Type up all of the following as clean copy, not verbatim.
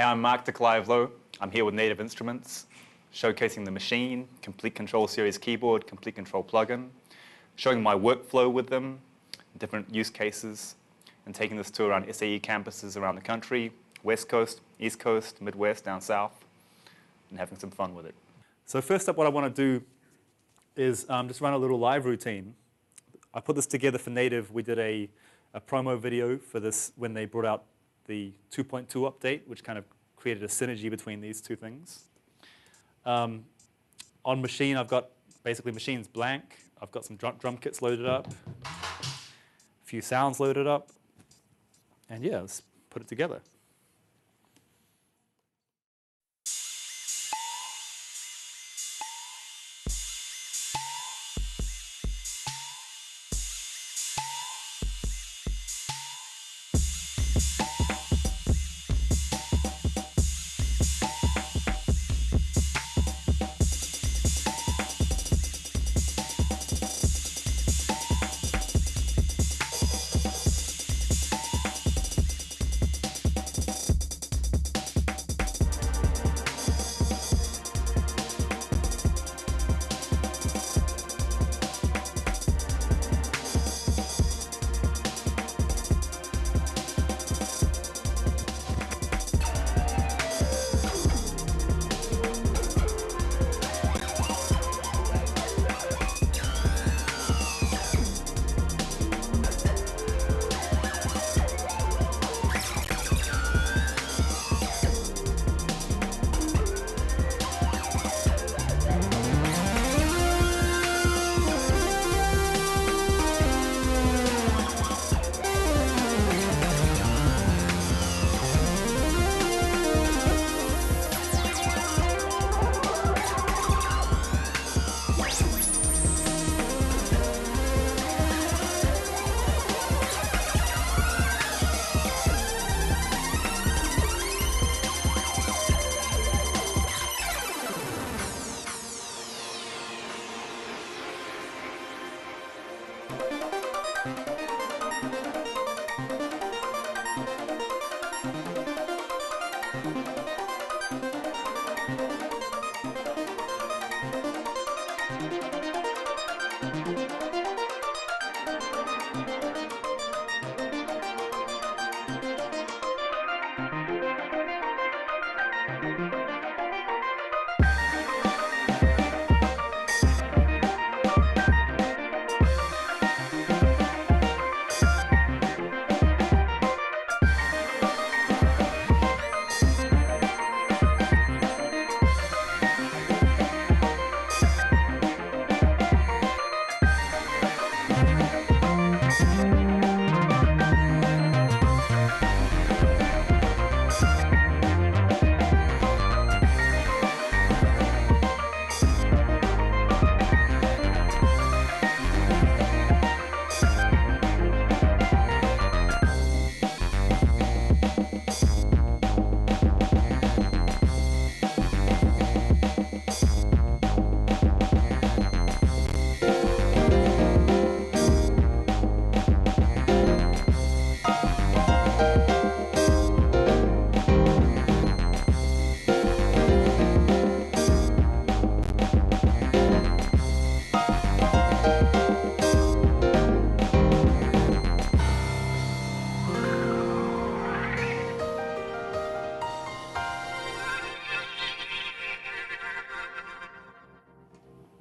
Hey, I'm Mark de Clive-Lowe. I'm here with Native Instruments, showcasing the Maschine, Complete Control Series keyboard, Complete Control plugin, showing my workflow with them, different use cases, and taking this tour around SAE campuses around the country, West Coast, East Coast, Midwest, down South, and having some fun with it. So first up, what I want to do is just run a little live routine. I put this together for Native. We did a promo video for this when they brought out the 2.2 update, which kind of created a synergy between these two things. On Maschine, I've got basically Machine's blank. I've got some drum kits loaded up, a few sounds loaded up, and yeah, let's put it together.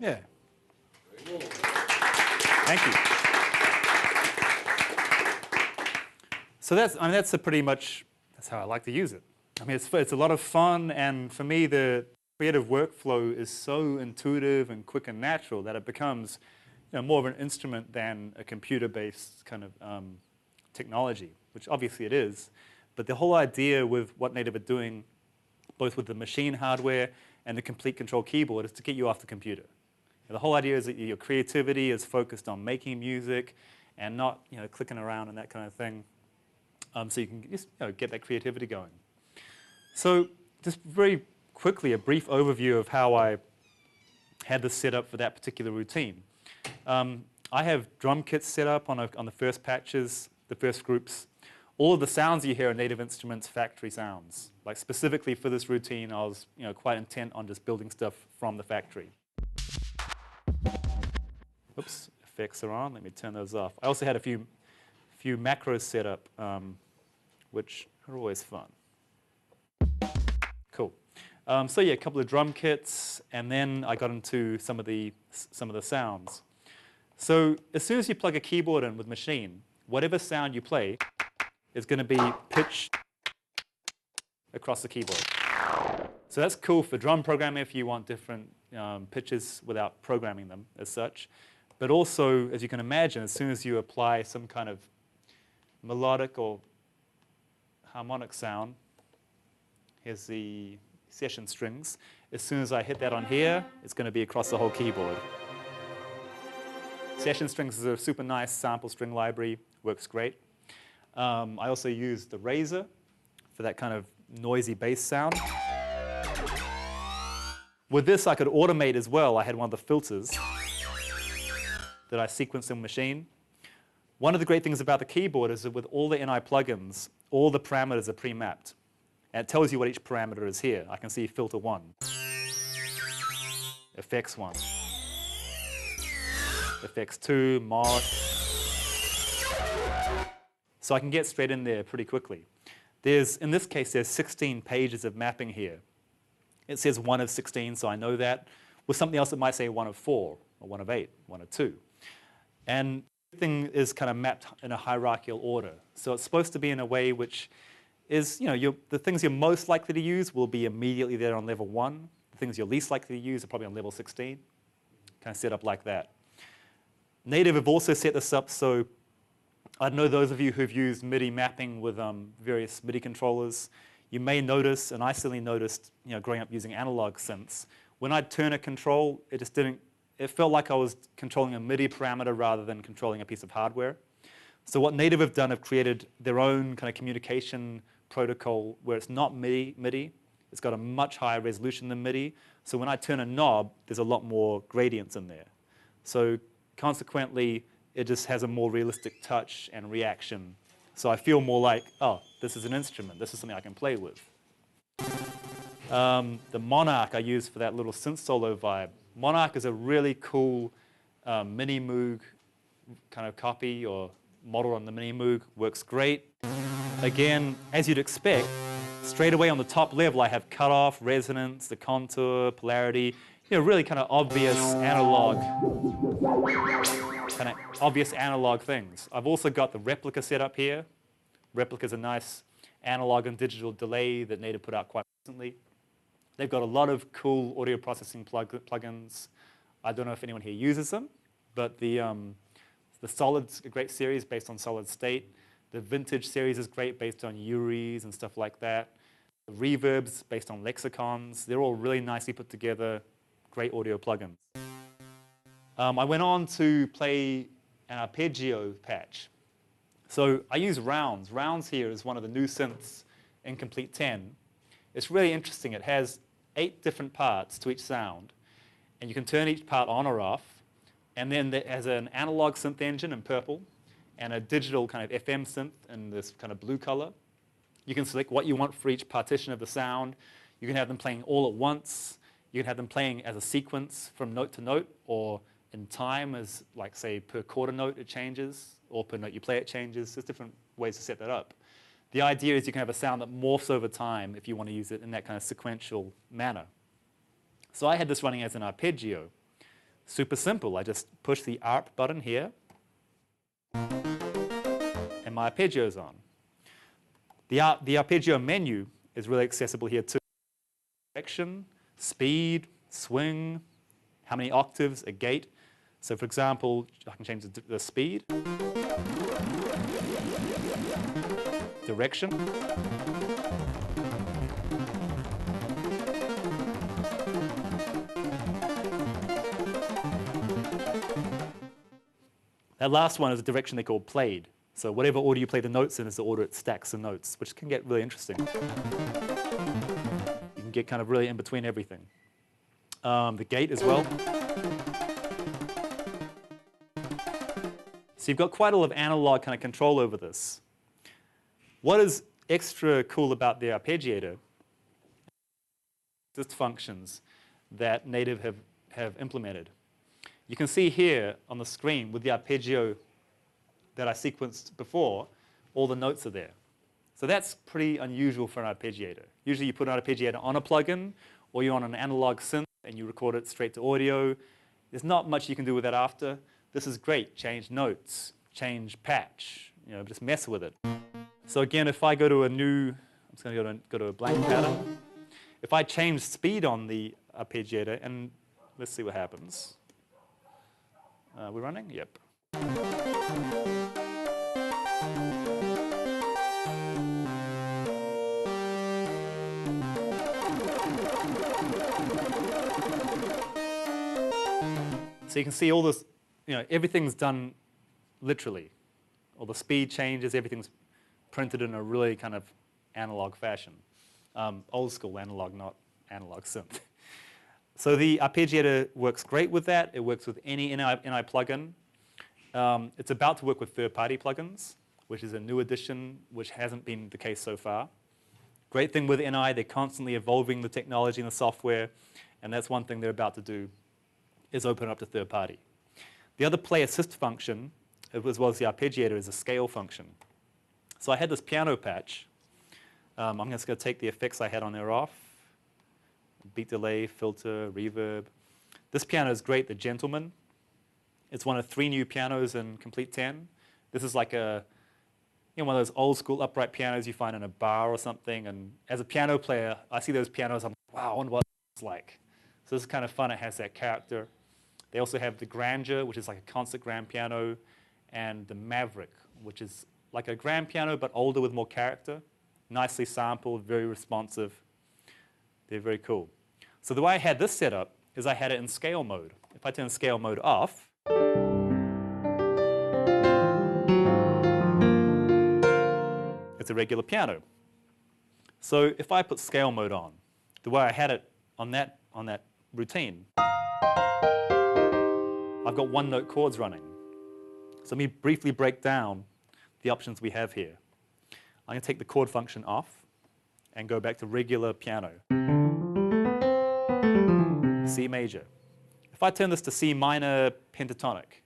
Yeah. Thank you. So that's pretty much, that's how I like to use it. I mean, it's a lot of fun, and for me, the creative workflow is so intuitive and quick and natural that it becomes, more of an instrument than a computer-based kind of technology, which obviously it is. But the whole idea with what Native are doing, both with the Maschine hardware and the Complete Control keyboard, is to get you off the computer. The whole idea is that your creativity is focused on making music and not, clicking around and that kind of thing. So you can just get that creativity going. So just very quickly, a brief overview of how I had this set up for that particular routine. I have drum kits set up on the first patches, the first groups. all of the sounds you hear are Native Instruments factory sounds. Like specifically for this routine, I was quite intent on just building stuff from the factory. Oops, effects are on. Let me turn those off. I also had a few macros set up, which are always fun. Cool. So yeah, a couple of drum kits, and then I got into some of the sounds. So as soon as you plug a keyboard in with Maschine, whatever sound you play is going to be pitched across the keyboard. So that's cool for drum programming if you want different pitches without programming them as such. But also, as you can imagine, as soon as you apply some kind of melodic or harmonic sound, here's the session strings. As soon as I hit that on here, it's going to be across the whole keyboard. Session strings is a super nice sample string library, works great. I also use the Razor for that kind of noisy bass sound. With this, I could automate as well. I had one of the filters that I sequenced in Maschine. One of the great things about the keyboard is that with all the NI plugins, all the parameters are pre-mapped. And it tells you what each parameter is here. I can see filter 1, effects 1, effects 2, mod. So I can get straight in there pretty quickly. In this case, there's 16 pages of mapping here. It says 1 of 16, so I know that. With something else, it might say 1 of 4, or 1 of 8, 1 of 2. And everything is kind of mapped in a hierarchical order. So it's supposed to be in a way which is, the things you're most likely to use will be immediately there on level 1. The things you're least likely to use are probably on level 16. Kind of set up like that. Native have also set this up so I know those of you who've used MIDI mapping with various MIDI controllers, you may notice, and I certainly noticed, growing up using analog synths, when I'd turn a control, it felt like I was controlling a MIDI parameter rather than controlling a piece of hardware. So what Native have done have created their own kind of communication protocol where it's not MIDI. It's got a much higher resolution than MIDI. So when I turn a knob, there's a lot more gradients in there. So consequently, it just has a more realistic touch and reaction. So I feel more like, oh, this is an instrument. This is something I can play with. The Monarch I use for that little synth solo vibe. Monarch is a really cool Mini Moog kind of copy or model on the Mini Moog. Works great. Again, as you'd expect, straight away on the top level, I have cutoff, resonance, the contour, polarity, really kind of obvious analog things. I've also got the replica set up here. Replica's a nice analog and digital delay that Native put out quite recently. They've got a lot of cool audio processing plugins. I don't know if anyone here uses them, but the Solid's a great series based on solid state. The Vintage series is great based on URIs and stuff like that. The Reverbs based on lexicons. They're all really nicely put together, great audio plugins. I went on to play an arpeggio patch. So I use Rounds. Rounds here is one of the new synths in Komplete 10. It's really interesting. It has 8 different parts to each sound, and you can turn each part on or off. And then it has an analog synth engine in purple and a digital kind of FM synth in this kind of blue color. You can select what you want for each partition of the sound. You can have them playing all at once. You can have them playing as a sequence from note to note, or in time as, like, say, per quarter note it changes, or per note you play it changes. There's different ways to set that up. The idea is you can have a sound that morphs over time if you want to use it in that kind of sequential manner. So I had this running as an arpeggio. Super simple. I just push the ARP button here, and my arpeggio's on. The arpeggio menu is really accessible here too. Direction, speed, swing, how many octaves, a gate. So for example, I can change the speed, direction, that last one is a direction they call played. So whatever order you play the notes in is the order it stacks the notes, which can get really interesting. You can get kind of really in between everything. The gate as well. So you've got quite a lot of analog kind of control over this. What is extra cool about the arpeggiator is functions that native have implemented. You can see here on the screen with the arpeggio that I sequenced before, all the notes are there. So that's pretty unusual for an arpeggiator. Usually you put an arpeggiator on a plugin, or you're on an analog synth and you record it straight to audio. There's not much you can do with that after. This is great. Change notes, change patch, just mess with it. So again, if I go to a new, I'm just going to go to a blank pattern. If I change speed on the arpeggiator, and let's see what happens. We're running? Yep. So you can see all this, everything's done literally. All the speed changes, everything's printed in a really kind of analog fashion. Old school analog, not analog synth. So the arpeggiator works great with that. It works with any NI plugin. It's about to work with third-party plugins, which is a new addition, which hasn't been the case so far. Great thing with NI, they're constantly evolving the technology and the software, and that's one thing they're about to do, is open up to third party. The other play assist function, as well as the arpeggiator, is a scale function. So I had this piano patch. I'm just going to take the effects I had on there off. Beat delay, filter, reverb. This piano is great, the Gentleman. It's one of 3 new pianos in Komplete 10. This is like one of those old school upright pianos you find in a bar or something. And as a piano player, I see those pianos, I'm like, wow, I wonder what it's like. So this is kind of fun, it has that character. They also have the Grandeur, which is like a concert grand piano, and the Maverick, which is like a grand piano but older with more character. Nicely sampled, very responsive. They're very cool. So the way I had this set up is I had it in scale mode. If I turn scale mode off, it's a regular piano. So if I put scale mode on, the way I had it on that routine, I've got one-note chords running. So let me briefly break down the options we have here. I'm going to take the chord function off and go back to regular piano. C major. If I turn this to C minor pentatonic,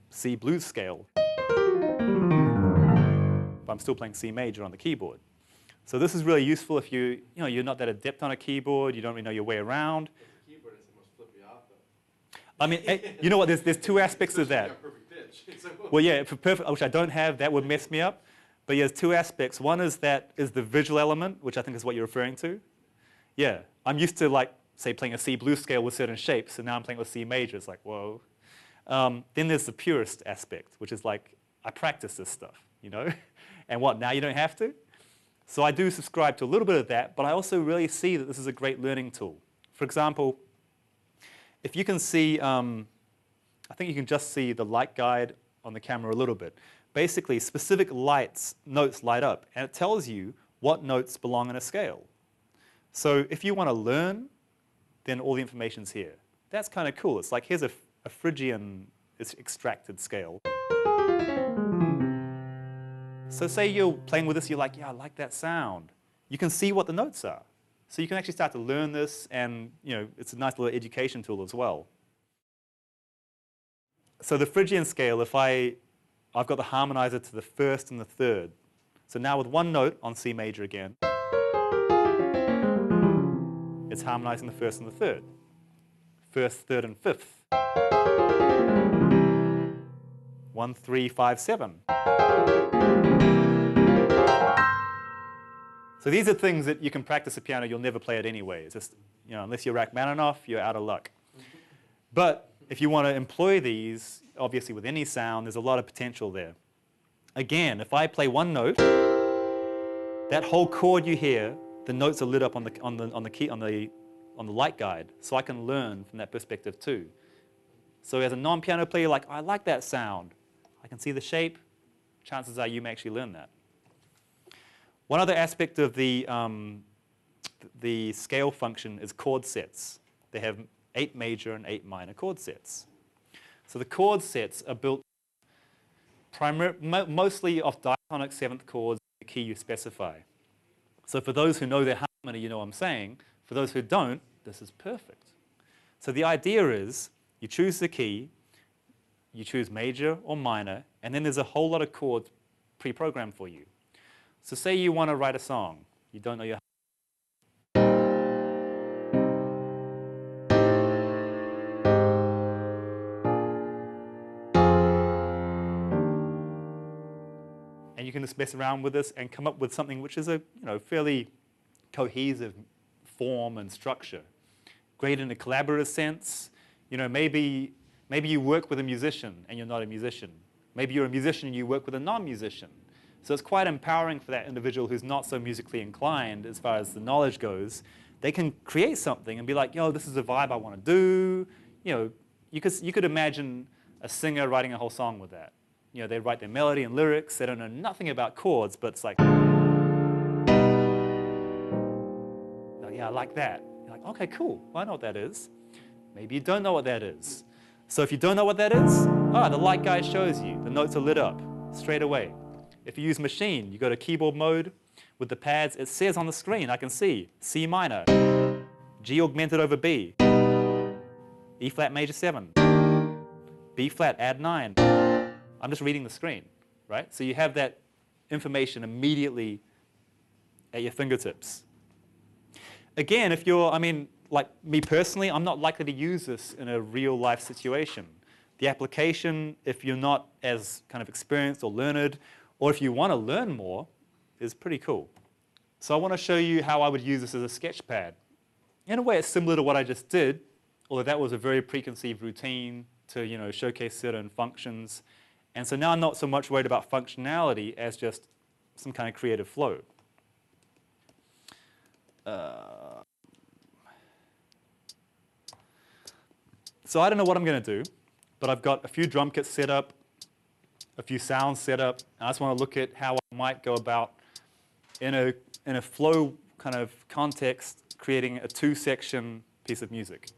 C blues scale, but I'm still playing C major on the keyboard. So this is really useful if you're not that adept on a keyboard, you don't really know your way around. The keyboard is the most flippy off, though. I mean, you know what? There's 2 aspects of that. Perfect pitch. Well, yeah, for perfect, which I don't have, that would mess me up. But yeah, there's 2 aspects. One is the visual element, which I think is what you're referring to. Yeah, I'm used to, like, say, playing a C blues scale with certain shapes, and now I'm playing with C major. It's like, whoa. Then there's the purist aspect, which is like, I practice this stuff, And what, now you don't have to? So I do subscribe to a little bit of that, but I also really see that this is a great learning tool. For example, if you can see, I think you can just see the light guide on the camera a little bit. Basically, specific notes light up, and it tells you what notes belong in a scale. So if you want to learn, then all the information's here. That's kind of cool. It's like, here's a Phrygian extracted scale. So say you're playing with this, you're like, yeah, I like that sound. You can see what the notes are. So you can actually start to learn this, and it's a nice little education tool as well. So the Phrygian scale, if I've got the harmonizer to the 1st and the 3rd. So now with one note on C major again, it's harmonizing the 1st and the 3rd. 1st, 3rd, and 5th. 1, 3, 5, 7. So these are things that you can practice the piano, you'll never play it anyway. It's just, unless you're Rachmaninoff, you're out of luck. But if you want to employ these, obviously with any sound, there's a lot of potential there. Again, if I play one note, that whole chord you hear, the notes are lit up on the light guide, so I can learn from that perspective too. So as a non-piano player, you're like, I like that sound. I can see the shape. Chances are you may actually learn that. One other aspect of the scale function is chord sets. they have 8 major and 8 minor chord sets. So the chord sets are built mostly off diatonic 7th chords, the key you specify. So for those who know their harmony, you know what I'm saying. For those who don't, this is perfect. So the idea is you choose the key, you choose major or minor, and then there's a whole lot of chords pre-programmed for you. So say you want to write a song. You don't know your and you can just mess around with this and come up with something which is a fairly cohesive form and structure. Great in a collaborative sense. Maybe you work with a musician and you're not a musician. Maybe you're a musician and you work with a non-musician. So it's quite empowering for that individual who's not so musically inclined as far as the knowledge goes. They can create something and be like, yo, this is a vibe I want to do. You could imagine a singer writing a whole song with that. They write their melody and lyrics. They don't know nothing about chords, but it's like, oh, yeah, I like that. You're like, okay, cool. Well, I know what that is. Maybe you don't know what that is. So if you don't know what that is, the light guide shows you. The notes are lit up straight away. If you use Maschine, you go to keyboard mode with the pads. It says on the screen, I can see C minor, G augmented over B, E flat major 7, B flat add 9. I'm just reading the screen, right? So you have that information immediately at your fingertips. Again, if you're, like me personally, I'm not likely to use this in a real life situation. The application, if you're not as kind of experienced or learned, or if you want to learn more, is pretty cool. So I want to show you how I would use this as a sketchpad. In a way, it's similar to what I just did, although that was a very preconceived routine to showcase certain functions. And so now I'm not so much worried about functionality as just some kind of creative flow. So I don't know what I'm going to do, but I've got a few drum kits set up, a few sounds set up. And I just want to look at how I might go about in a flow kind of context, creating a 2-section piece of music.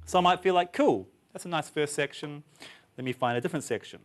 So I might feel like, cool, that's a nice first section. Let me find a different section.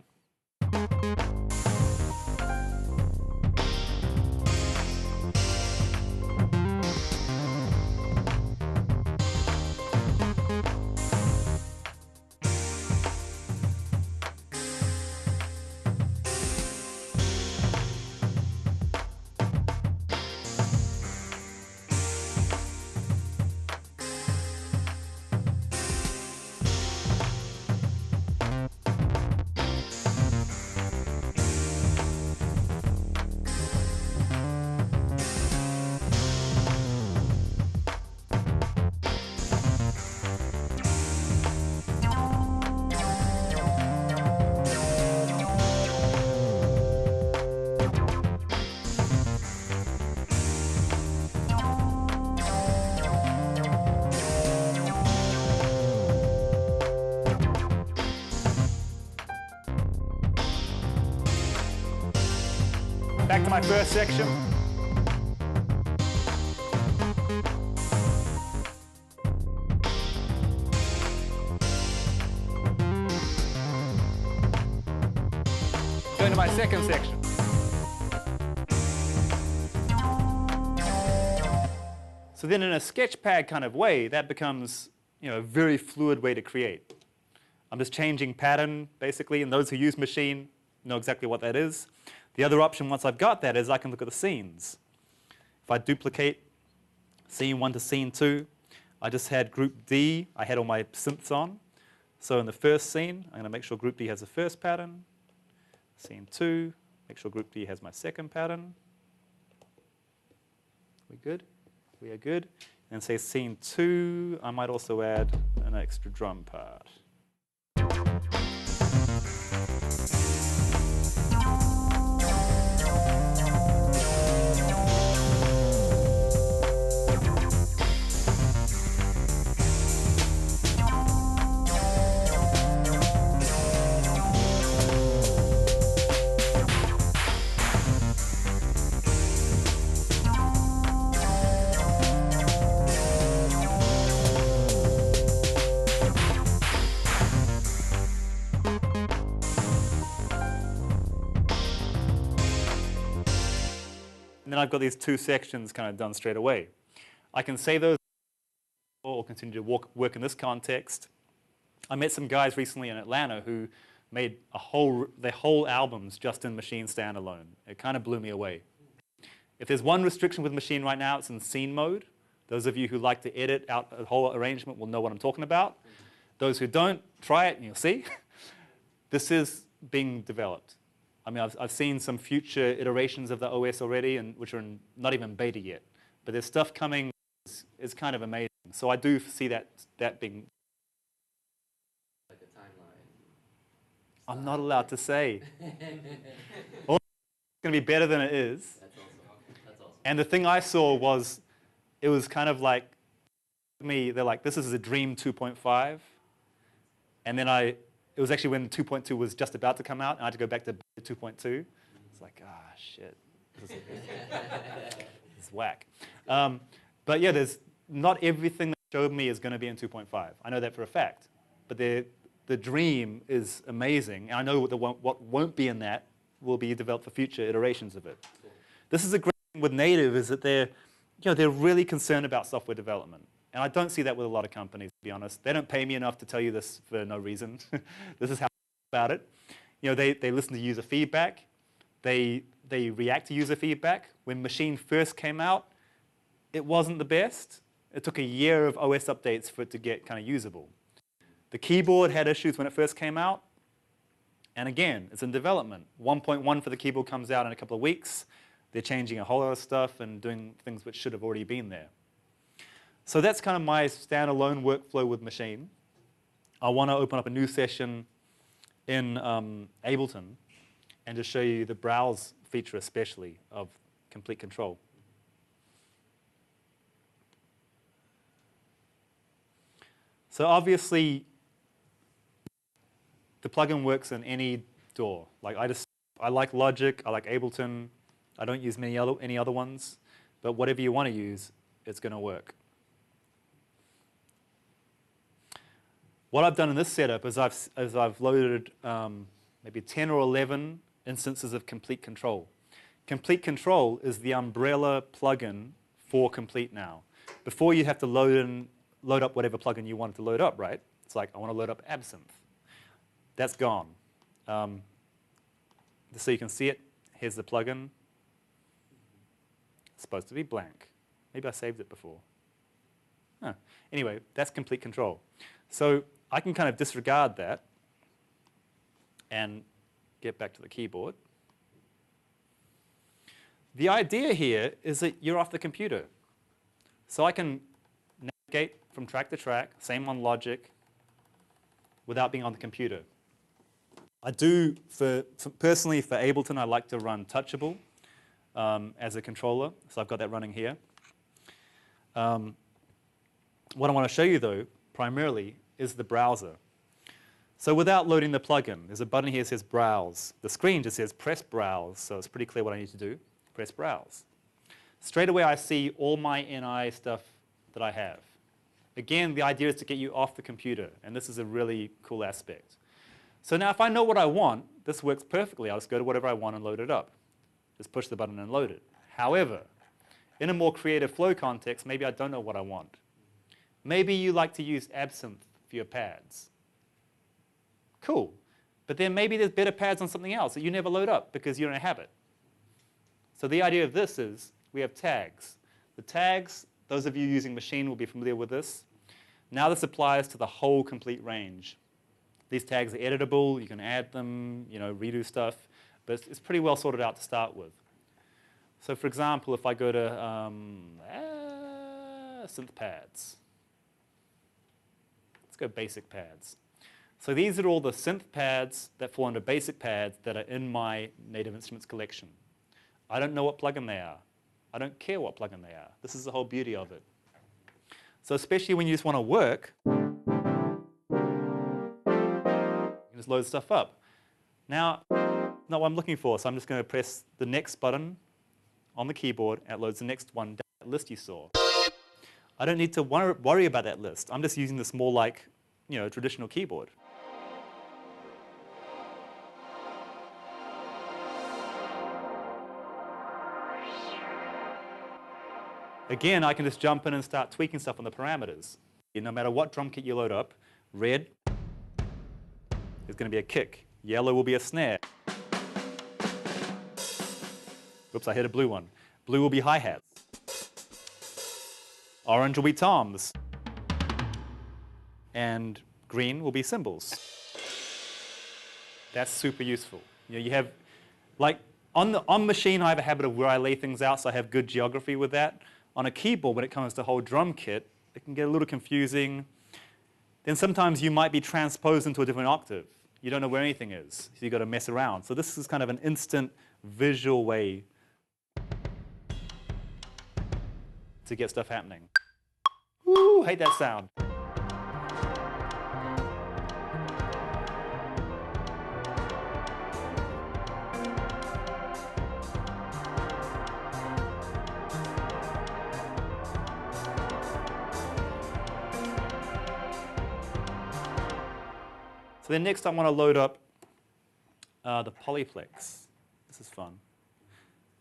back to my first section. Going to my second section. So then in a Sketchpad kind of way, that becomes a very fluid way to create. I'm just changing pattern, basically, and those who use Maschine know exactly what that is. The other option, once I've got that, is I can look at the scenes. If I duplicate scene 1 to scene 2, I just had group D. I had all my synths on. So in the first scene, I'm going to make sure group D has the first pattern. Scene 2, make sure group D has my second pattern. We good? We are good. And say scene 2, I might also add an extra drum part. And then I've got these two sections kind of done straight away. I can save those or continue to work in this context. I met some guys recently in Atlanta who made their whole albums just in Maschine standalone. It kind of blew me away. If there's one restriction with Maschine right now, it's in scene mode. Those of you who like to edit out a whole arrangement will know what I'm talking about. Those who don't, try it and you'll see. This is being developed. I mean, I've seen some future iterations of the OS already, which are not even beta yet. But there's stuff coming. It's kind of amazing. So I do see that being. Like a timeline. I'm not allowed to say. It's going to be better than it is. That's awesome. And the thing I saw was, it was kind of like they're like, this is a dream 2.5. And then it was actually when 2.2 was just about to come out, and I had to go back to 2.2. It's like, shit. This is whack. But yeah, there's not everything that showed me is going to be in 2.5. I know that for a fact. But the dream is amazing, and I know what won't be in that will be developed for future iterations of it. Cool. This is a great thing with native, is that they're really concerned about software development. And I don't see that with a lot of companies, to be honest. They don't pay me enough to tell you this for no reason. This is how I feel about it. They listen to user feedback. They react to user feedback. When Maschine first came out, it wasn't the best. It took a year of OS updates for it to get kind of usable. The keyboard had issues when it first came out. And again, it's in development. 1.1 for the keyboard comes out in a couple of weeks. They're changing a whole lot of stuff and doing things which should have already been there. So that's kind of my standalone workflow with Maschine. I want to open up a new session in Ableton and just show you the browse feature especially of Complete Control. So obviously, the plugin works in any DAW. Like I like Logic, I like Ableton. I don't use any other ones, but whatever you want to use, it's going to work. What I've done in this setup is I've loaded maybe 10 or 11 instances of Complete Control. Complete Control is the umbrella plugin for Complete now. Before, you have to load up whatever plugin you wanted to load up, right? It's like, I want to load up Absinthe. That's gone. So you can see it. Here's the plugin. It's supposed to be blank. Maybe I saved it before. Anyway, that's Complete Control. So I can kind of disregard that and get back to the keyboard. The idea here is that you're off the computer. So I can navigate from track to track, same on Logic, without being on the computer. I do, personally for Ableton, I like to run Touchable as a controller. So I've got that running here. What I want to show you, though, primarily, is the browser. So without loading the plugin, there's a button here that says Browse. The screen just says Press Browse, so it's pretty clear what I need to do. Press Browse. Straight away, I see all my NI stuff that I have. Again, the idea is to get you off the computer, and this is a really cool aspect. So now if I know what I want, this works perfectly. I'll just go to whatever I want and load it up. Just push the button and load it. However, in a more creative flow context, maybe I don't know what I want. Maybe you like to use Absinthe for your pads. Cool. But then maybe there's better pads on something else that you never load up because you don't have it. So the idea of this is we have tags. The tags, those of you using Maschine will be familiar with this. Now this applies to the whole complete range. These tags are editable. You can add them, redo stuff. But it's pretty well sorted out to start with. So for example, if I go to synth pads. Let's go basic pads. So these are all the synth pads that fall under basic pads that are in my Native Instruments collection. I don't know what plugin they are. I don't care what plugin they are. This is the whole beauty of it. So especially when you just want to work, you can just load stuff up. Now, not what I'm looking for, so I'm just going to press the next button on the keyboard, and it loads the next one down that list you saw. I don't need to worry about that list. I'm just using this more like, traditional keyboard. Again, I can just jump in and start tweaking stuff on the parameters. No matter what drum kit you load up, red is going to be a kick. Yellow will be a snare. Oops, I hit a blue one. Blue will be hi-hats. Orange will be toms. And green will be cymbals. That's super useful. You have, like, on Maschine, I have a habit of where I lay things out, so I have good geography with that. On a keyboard, when it comes to the whole drum kit, it can get a little confusing. Then sometimes you might be transposed into a different octave. You don't know where anything is, so you've got to mess around. So this is kind of an instant visual way to get stuff happening. Ooh, hate that sound. So then next I want to load up the Polyplex. This is fun.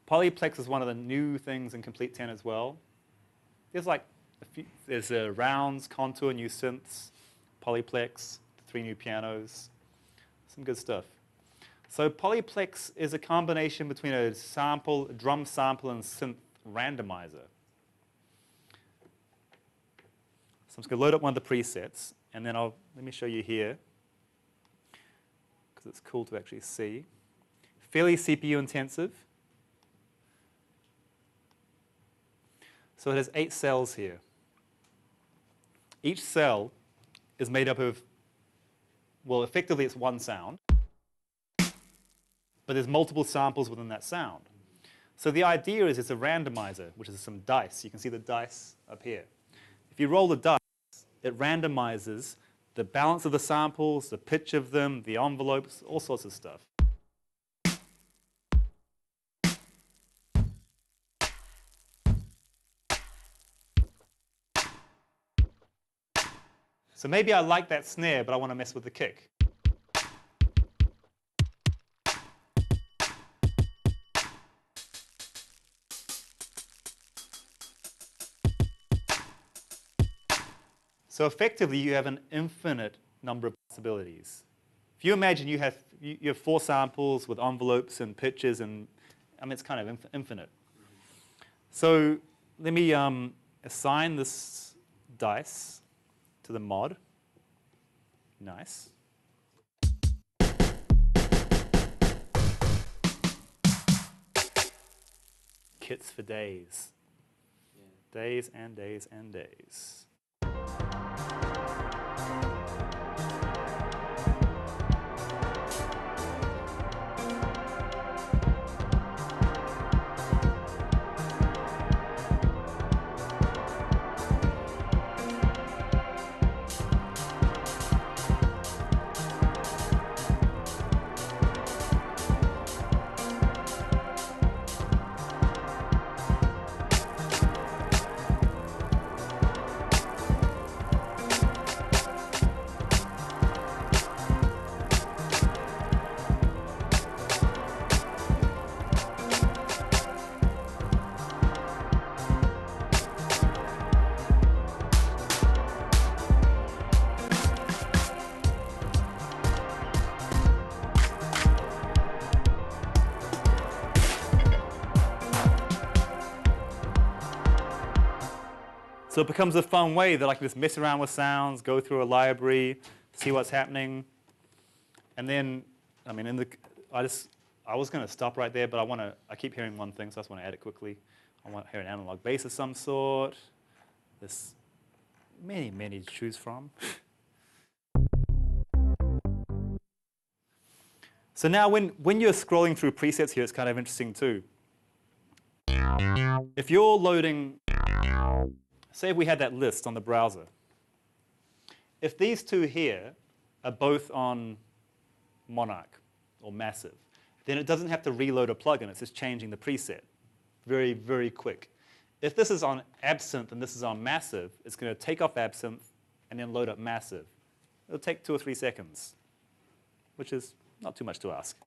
Polyplex is one of the new things in Komplete 10 as well. There's like there's rounds, contour, new synths, Polyplex, 3 new pianos, some good stuff. So Polyplex is a combination between a drum sample and synth randomizer. So I'm just going to load up one of the presets, and then let me show you here, because it's cool to actually see. Fairly CPU intensive. So it has 8 cells here. Each cell is made up of, well, effectively it's one sound, but there's multiple samples within that sound. So the idea is it's a randomizer, which is some dice. You can see the dice up here. If you roll the dice, it randomizes the balance of the samples, the pitch of them, the envelopes, all sorts of stuff. So maybe I like that snare, but I want to mess with the kick. So effectively, you have an infinite number of possibilities. If you imagine you have 4 samples with envelopes and pitches, and I mean, it's kind of infinite. So let me assign this dice to the mod. Nice. Kits for days. Yeah. Days and days and days. So it becomes a fun way that I can just mess around with sounds, go through a library, see what's happening. And then, I mean, I was going to stop right there, but I keep hearing one thing, so I just want to add it quickly. I want to hear an analog bass of some sort. There's many to choose from. So now when you're scrolling through presets here, it's kind of interesting too. If you're loading, say we had that list on the browser. If these two here are both on Monarch or Massive, then it doesn't have to reload a plugin. It's just changing the preset. Very, very quick. If this is on Absinthe and this is on Massive, it's going to take off Absinthe and then load up Massive. It'll take 2 or 3 seconds, which is not too much to ask.